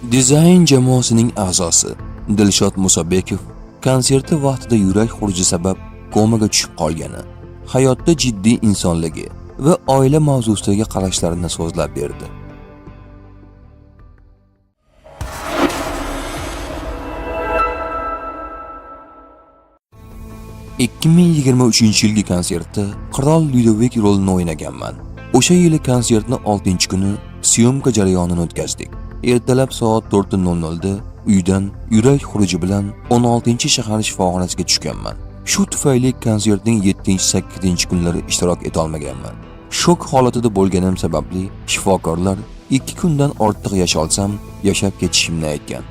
Dizayn jamoasining a'zosi Dilshod Musabekov konserti vaqtida yurak xuruji sabab komaga tushib qolgani, hayotda jiddiy insonligi va oila mavzusidagi qarashlarini so'zlab berdi. ...2023-yilgi konsertda Qirol Lyudovik rolini o'ynaganman. O'sha yili konsertni 6-kuni syomka jarayonini o'tkazdik. Ertalab soat 4:00 da uydan yurak xuruji bilan 16-shahar shifoxonasiga tushganman. Shu tufayli konsertning 7-8 kunlari ishtirok eta olmaganman. Shok holatida bo'lganim sababli shifokorlar 2 kundan ortiq yasholsam yashab ketishimni aytgan.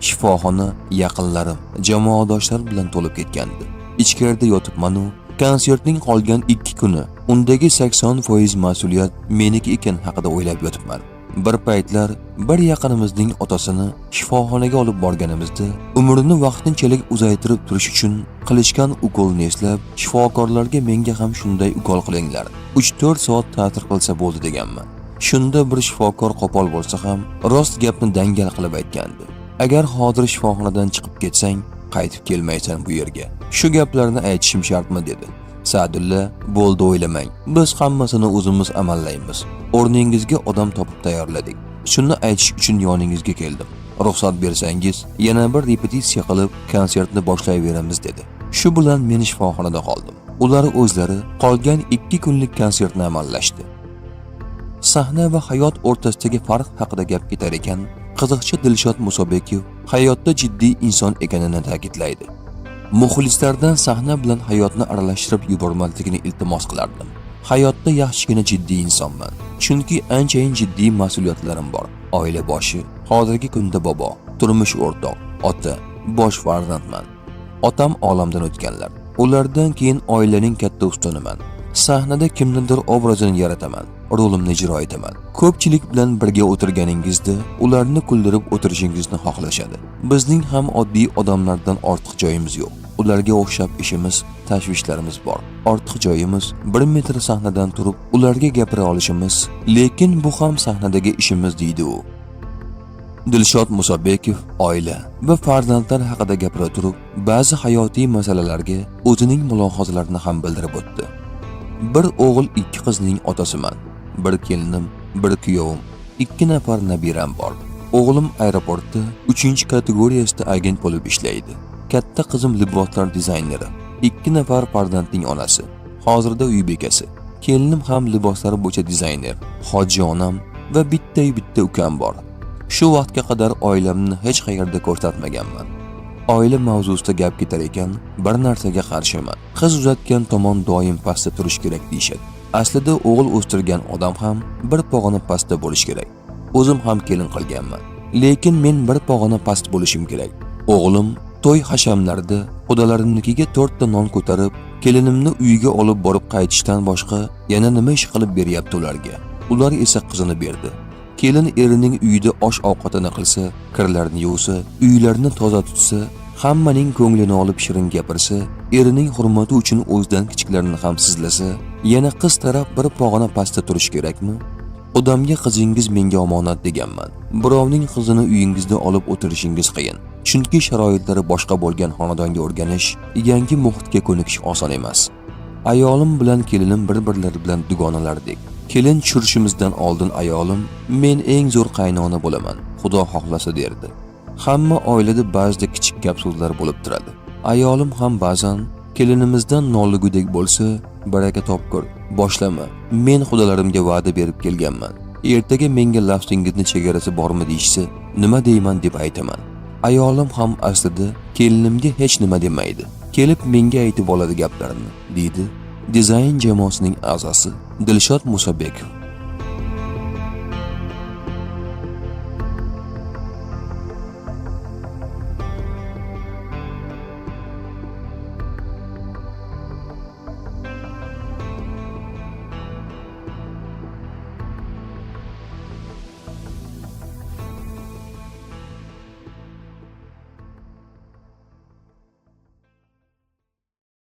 Shifoxona yaqinlarim, jamoadoshlar bilan to'lib ketgandi. Ichkarida yotibman-u, konsertning qolgan 2 kuni undagi 80% mas'uliyat meniki ekan haqida o'ylab yotibman. Bir paytlar bir yaqinimizning otasini shifoxonaga olib borganimizda umrini vaqtinchalik uzaytirib turish uchun qilishgan ukolni eslab shifokorlarga menga ham shunday ukol qilinglar, 3-4 soat ta'til qilsa bo'ldi deganman. Shunda bir shifokor qo'pol bo'lsa ham rost gapni dangal qilib aytgandi. Agar hozir shifoxonadan chiqib ketsang, qaytib kelmaysan bu yerga. Shu gaplarni aytishim shartmi dedi. Sa'dulla, bo'ldi o'ylamang. Biz hammasini o'zimiz amallaymiz. O'rningizga odam topib tayyorladik. Shuni aytish uchun yoningizga keldim. Ruxsat bersangiz, yana bir repetitsiya qilib konsertni boshlayveramiz dedi. Shu bilan men shifoxonada qoldim. Ular o'zlari qolgan 2 kunlik konsertni amallashdi. Sahna va hayot o'rtasidagi farq haqida gap ketar ekan, qiziqchi Dilshod Musabekov hayotda jiddiy inson ekanini ta'kidlaydi. Muxlislardan sahna bilan hayotni aralashtirib yubormasligini iltimos qilardim. Hayotda yaxshigina jiddiy insonman. Chunki anchayin jiddiy mas'uliyatlarim bor. Oila boshi, hozirgi kunda bobo, turmush o'rtoq, ota, bosh farzandman. Otam olamdan o'tganlar. Ulardan keyin oilaning katta ustuniman. Sahnada kimnidir obrazini yarataman, rolimni ijro etaman. Ko'pchilik bilan birga o'tirganingizda ularni kuldirib o'tirishingizni xohlashadi. Bizning ham oddiy odamlardan ortiq joyimiz yo'q. Ularga o'xshab ishimiz, tashvishlarimiz bor. Ortiq joyimiz 1 metr sahnadan turib ularga gapira olishimiz, lekin bu ham sahnadagi ishimiz deydi u. Dilshod Musabekov oila va farzandlar haqida gapira turib, ba'zi hayotiy masalalarga o'zining mulohazalarini ham bildirib o'tdi. Bir o'g'il 2 qizning otasiman. Bir kelinim, bir kuyovim, 2 nafar nabiram bor. O'g'lim aeroportda 3-kategoriyasida agent bo'lib ishlaydi. Katta qizim liboslar dizayneri, 2 nafar farzandning onasi, hozirda uy bekasi. Kelinim ham liboslar bo'yicha dizayner, hoji onam va bitta ukam bor. Shu vaqtga qadar oilamni hech qayerda ko'rsatmaganman. Oila mavzusida gap ketar ekan, bir narsaga qarshiman. Qiz uzatgan tomon doim pastda turish kerak deyshadi. Aslida o'g'il o'stirgan odam ham bir pog'ona pastda bo'lish kerak. O'zim ham kelin qilganman. Lekin men bir pog'ona past bo'lishim kerak. O'g'lim to'y hashamlarida xudolarimnikiga 4 ta non ko'tarib, kelinimni uyiga olib borib qaytishdan boshqa yana nima ish qilib beryapti ularga? Ular esa qizini berdi. Kelin erining uyida osh-ovqatini qilsa, kirlarni yuvsa, uylarni toza tutsa, hammaning ko'nglini olib shirin gapirsa, erining hurmati uchun o'zidan kichiklarni ham sizlasa, yana qiz taraf bir pog'ona pastda turish kerakmi? Odamga qizingiz menga omonat deganman. Birovning qizini uyingizda olib o'tirishingiz qiyin. Chunki sharoitlari boshqa bo'lgan xonadonga o'rganish, yangi muhitga ko'nikish oson emas. Ayolim bilan kelinim bir-birlari bilan dugonalardek. Kelin tushirishimizdan oldin ayolim, men eng zo'r qaynona bo'laman, Xudo xohlasa derdi. Hamma oilada ba'zida kichik gap so'zlar bo'lib turadi. Ayolim ham ba'zan kelinimizdan nolligudek bo'lsa, baraka topkur, boshlama. Men xudolarimga va'da berib kelganman. Ertaga menga lafzingizni chegarasi bormi deyishsa, nima deyman deb aytaman. Ayolim ham aslida kelinimga hech nima demaydi. Kelib menga aytib oladi gaplarini, deydi dizayn jamoasining a'zosi Dilshod Musabekov.